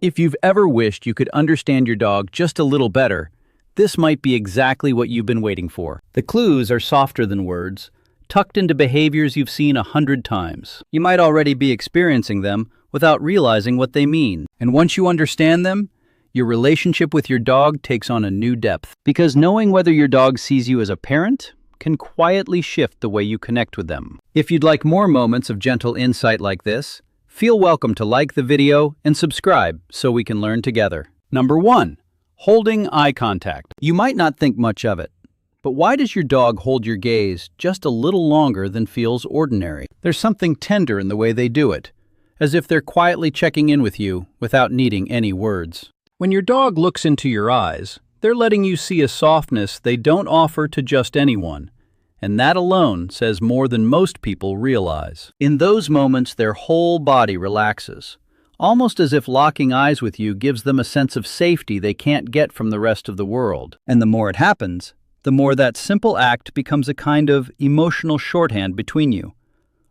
If you've ever wished you could understand your dog just a little better, this might be exactly what you've been waiting for. The clues are softer than words, tucked into behaviors you've seen 100 times. You might already be experiencing them without realizing what they mean. And once you understand them, your relationship with your dog takes on a new depth. Because knowing whether your dog sees you as a parent can quietly shift the way you connect with them. If you'd like more moments of gentle insight like this, feel welcome to like the video and subscribe so we can learn together. Number 1. Holding eye contact. You might not think much of it, but why does your dog hold your gaze just a little longer than feels ordinary? There's something tender in the way they do it, as if they're quietly checking in with you without needing any words. When your dog looks into your eyes, they're letting you see a softness they don't offer to just anyone, and that alone says more than most people realize. In those moments, their whole body relaxes, almost as if locking eyes with you gives them a sense of safety they can't get from the rest of the world. And the more it happens, the more that simple act becomes a kind of emotional shorthand between you,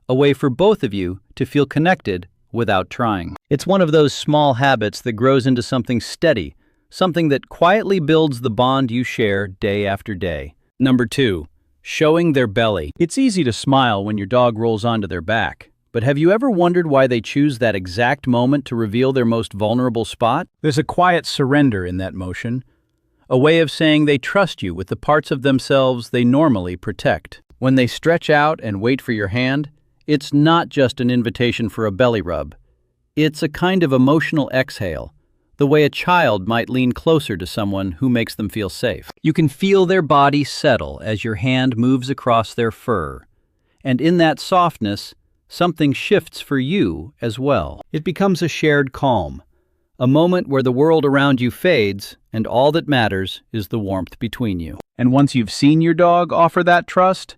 a way for both of you to feel connected without trying. It's one of those small habits that grows into something steady, something that quietly builds the bond you share day after day. Number 2. Showing their belly. It's easy to smile when your dog rolls onto their back, but have you ever wondered why they choose that exact moment to reveal their most vulnerable spot? There's a quiet surrender in that motion, a way of saying they trust you with the parts of themselves they normally protect. When they stretch out and wait for your hand, it's not just an invitation for a belly rub. It's a kind of emotional exhale, the way a child might lean closer to someone who makes them feel safe. You can feel their body settle as your hand moves across their fur, and in that softness, something shifts for you as well. It becomes a shared calm, a moment where the world around you fades and all that matters is the warmth between you. And once you've seen your dog offer that trust,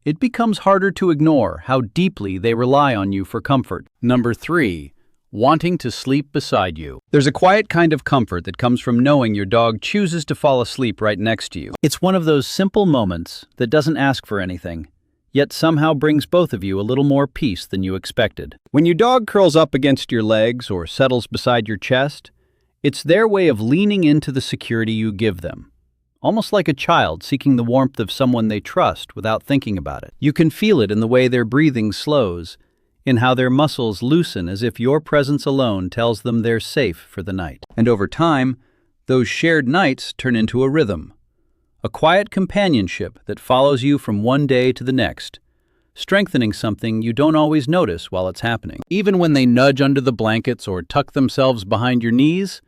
it becomes harder to ignore how deeply they rely on you for comfort. Number 3. Wanting to sleep beside you. There's a quiet kind of comfort that comes from knowing your dog chooses to fall asleep right next to you. It's one of those simple moments that doesn't ask for anything, yet somehow brings both of you a little more peace than you expected. When your dog curls up against your legs or settles beside your chest, it's their way of leaning into the security you give them, almost like a child seeking the warmth of someone they trust without thinking about it. You can feel it in the way their breathing slows, in how their muscles loosen as if your presence alone tells them they're safe for the night. And over time, those shared nights turn into a rhythm, a quiet companionship that follows you from one day to the next, strengthening something you don't always notice while it's happening. Even when they nudge under the blankets or tuck themselves behind your knees,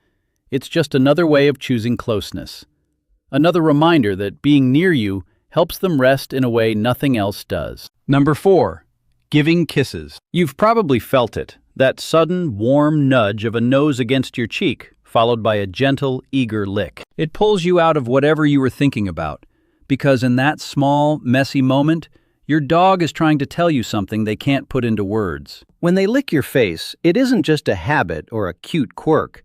it's just another way of choosing closeness, another reminder that being near you helps them rest in a way nothing else does. Number 4. Giving kisses. You've probably felt it, that sudden, warm nudge of a nose against your cheek, followed by a gentle, eager lick. It pulls you out of whatever you were thinking about, because in that small, messy moment, your dog is trying to tell you something they can't put into words. When they lick your face, it isn't just a habit or a cute quirk.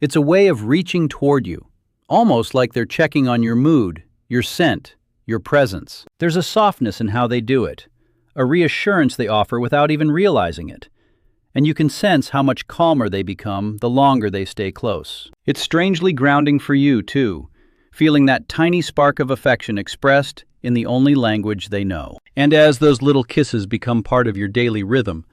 It's a way of reaching toward you, almost like they're checking on your mood, your scent, your presence. There's a softness in how they do it, a reassurance they offer without even realizing it. And you can sense how much calmer they become the longer they stay close. It's strangely grounding for you, too, feeling that tiny spark of affection expressed in the only language they know. And as those little kisses become part of your daily rhythm,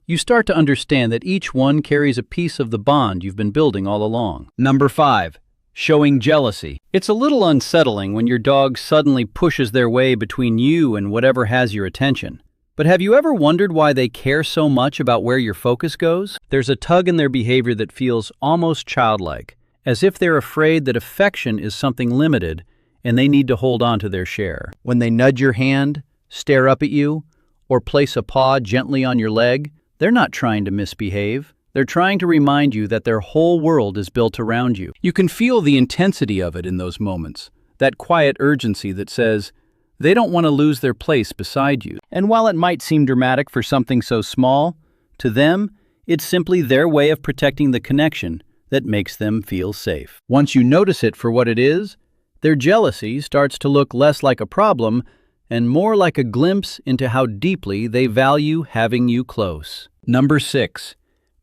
you start to understand that each one carries a piece of the bond you've been building all along. Number 5. Showing jealousy. It's a little unsettling when your dog suddenly pushes their way between you and whatever has your attention. But have you ever wondered why they care so much about where your focus goes? There's a tug in their behavior that feels almost childlike, as if they're afraid that affection is something limited and they need to hold on to their share. When they nudge your hand, stare up at you, or place a paw gently on your leg, they're not trying to misbehave. They're trying to remind you that their whole world is built around you. You can feel the intensity of it in those moments, that quiet urgency that says, they don't want to lose their place beside you. And while it might seem dramatic for something so small, to them, it's simply their way of protecting the connection that makes them feel safe. Once you notice it for what it is, their jealousy starts to look less like a problem and more like a glimpse into how deeply they value having you close. Number 6.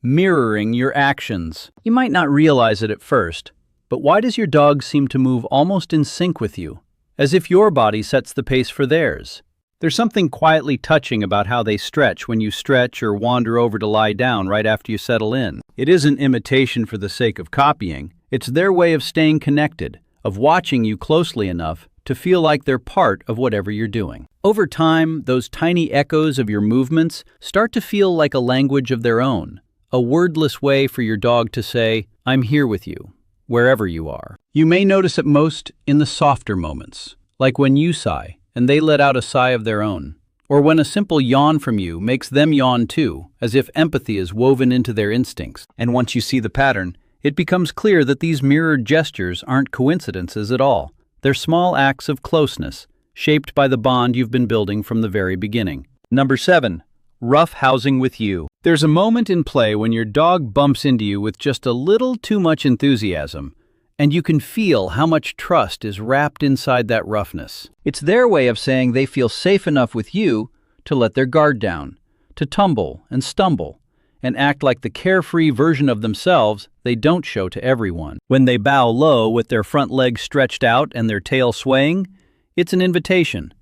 Mirroring your actions. You might not realize it at first, but why does your dog seem to move almost in sync with you, as if your body sets the pace for theirs? There's something quietly touching about how they stretch when you stretch or wander over to lie down right after you settle in. It isn't imitation for the sake of copying. It's their way of staying connected, of watching you closely enough to feel like they're part of whatever you're doing. Over time, those tiny echoes of your movements start to feel like a language of their own, a wordless way for your dog to say, "I'm here with you," wherever you are. You may notice it most in the softer moments, like when you sigh and they let out a sigh of their own, or when a simple yawn from you makes them yawn too, as if empathy is woven into their instincts. And once you see the pattern, it becomes clear that these mirrored gestures aren't coincidences at all. They're small acts of closeness, shaped by the bond you've been building from the very beginning. Number 7. Roughhousing with you. There's a moment in play when your dog bumps into you with just a little too much enthusiasm, and you can feel how much trust is wrapped inside that roughness. It's their way of saying they feel safe enough with you to let their guard down, to tumble and stumble, and act like the carefree version of themselves they don't show to everyone. When they bow low with their front legs stretched out and their tail swaying, it's an invitation,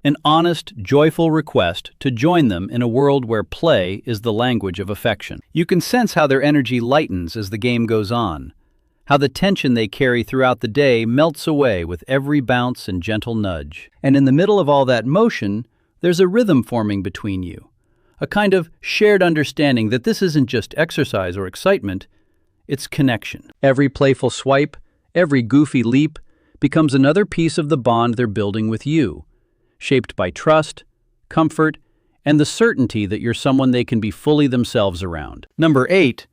an honest, joyful request to join them in a world where play is the language of affection. You can sense how their energy lightens as the game goes on, how the tension they carry throughout the day melts away with every bounce and gentle nudge. And in the middle of all that motion, there's a rhythm forming between you, a kind of shared understanding that this isn't just exercise or excitement, it's connection. Every playful swipe, every goofy leap becomes another piece of the bond they're building with you, shaped by trust, comfort, and the certainty that you're someone they can be fully themselves around. Number 8.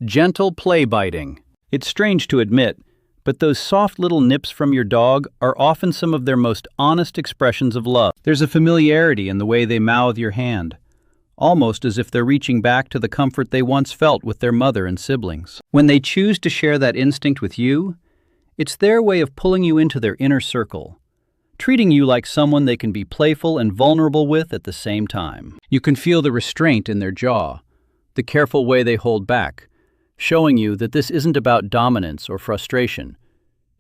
Gentle play biting. It's strange to admit, but those soft little nips from your dog are often some of their most honest expressions of love. There's a familiarity in the way they mouth your hand, almost as if they're reaching back to the comfort they once felt with their mother and siblings. When they choose to share that instinct with you, it's their way of pulling you into their inner circle, treating you like someone they can be playful and vulnerable with at the same time. You can feel the restraint in their jaw, the careful way they hold back, showing you that this isn't about dominance or frustration.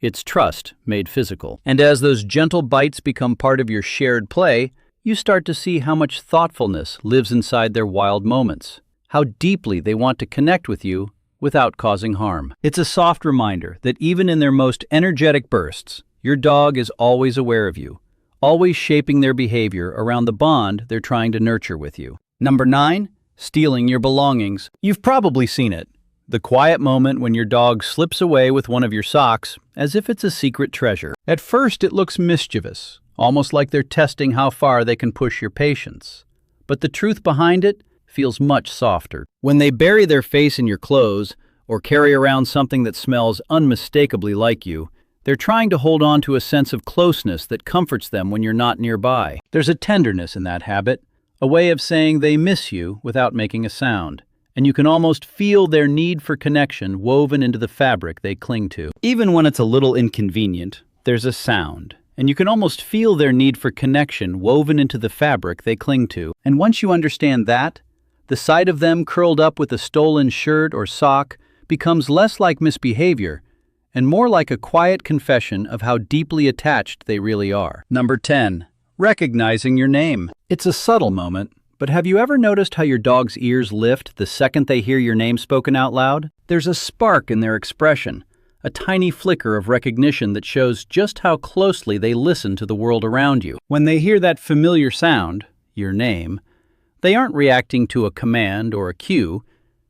It's trust made physical. And as those gentle bites become part of your shared play, you start to see how much thoughtfulness lives inside their wild moments, how deeply they want to connect with you without causing harm. It's a soft reminder that even in their most energetic bursts, your dog is always aware of you, always shaping their behavior around the bond they're trying to nurture with you. Number 9, stealing your belongings. You've probably seen it. The quiet moment when your dog slips away with one of your socks as if it's a secret treasure. At first, it looks mischievous, almost like they're testing how far they can push your patience. But the truth behind it feels much softer. When they bury their face in your clothes or carry around something that smells unmistakably like you, they're trying to hold on to a sense of closeness that comforts them when you're not nearby. There's a tenderness in that habit, a way of saying they miss you without making a sound. And you can almost feel their need for connection woven into the fabric they cling to. Even when it's a little inconvenient, there's a sound, and you can almost feel their need for connection woven into the fabric they cling to. And once you understand that, the sight of them curled up with a stolen shirt or sock becomes less like misbehavior and more like a quiet confession of how deeply attached they really are. Number 10. Recognizing your name. It's a subtle moment, but have you ever noticed how your dog's ears lift the second they hear your name spoken out loud? There's a spark in their expression, a tiny flicker of recognition that shows just how closely they listen to the world around you. When they hear that familiar sound, your name, they aren't reacting to a command or a cue,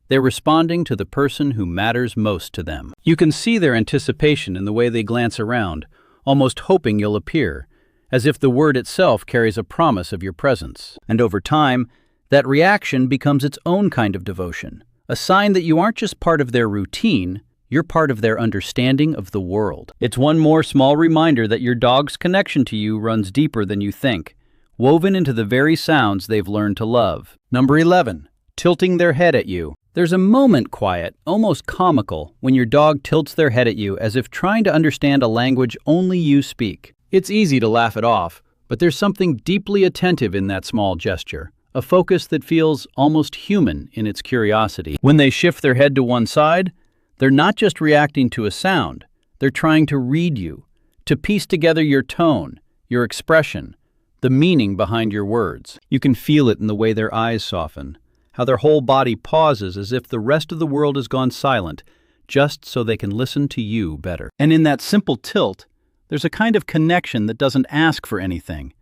they're responding to the person who matters most to them. You can see their anticipation in the way they glance around, almost hoping you'll appear, as if the word itself carries a promise of your presence. And over time, that reaction becomes its own kind of devotion, a sign that you aren't just part of their routine, you're part of their understanding of the world. It's one more small reminder that your dog's connection to you runs deeper than you think, woven into the very sounds they've learned to love. Number 11, tilting their head at you. There's a moment quiet, almost comical, when your dog tilts their head at you as if trying to understand a language only you speak. It's easy to laugh it off, but there's something deeply attentive in that small gesture, a focus that feels almost human in its curiosity. When they shift their head to one side, they're not just reacting to a sound, they're trying to read you, to piece together your tone, your expression, the meaning behind your words. You can feel it in the way their eyes soften, how their whole body pauses as if the rest of the world has gone silent, just so they can listen to you better. And in that simple tilt, there's a kind of connection that doesn't ask for anything,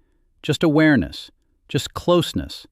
just awareness, just closeness,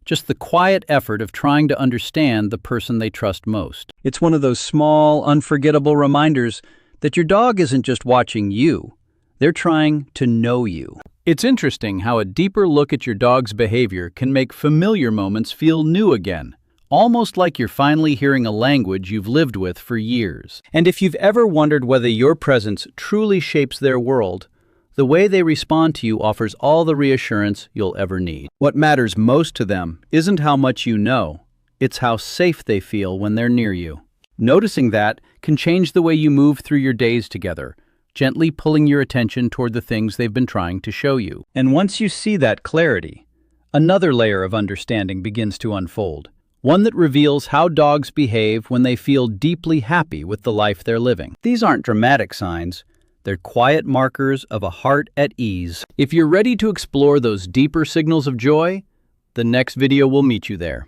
just the quiet effort of trying to understand the person they trust most. It's one of those small, unforgettable reminders that your dog isn't just watching you, they're trying to know you. It's interesting how a deeper look at your dog's behavior can make familiar moments feel new again, almost like you're finally hearing a language you've lived with for years. And if you've ever wondered whether your presence truly shapes their world, the way they respond to you offers all the reassurance you'll ever need. What matters most to them isn't how much you know, it's how safe they feel when they're near you. Noticing that can change the way you move through your days together, gently pulling your attention toward the things they've been trying to show you. And once you see that clarity, another layer of understanding begins to unfold, one that reveals how dogs behave when they feel deeply happy with the life they're living. These aren't dramatic signs, they're quiet markers of a heart at ease. If you're ready to explore those deeper signals of joy, the next video will meet you there.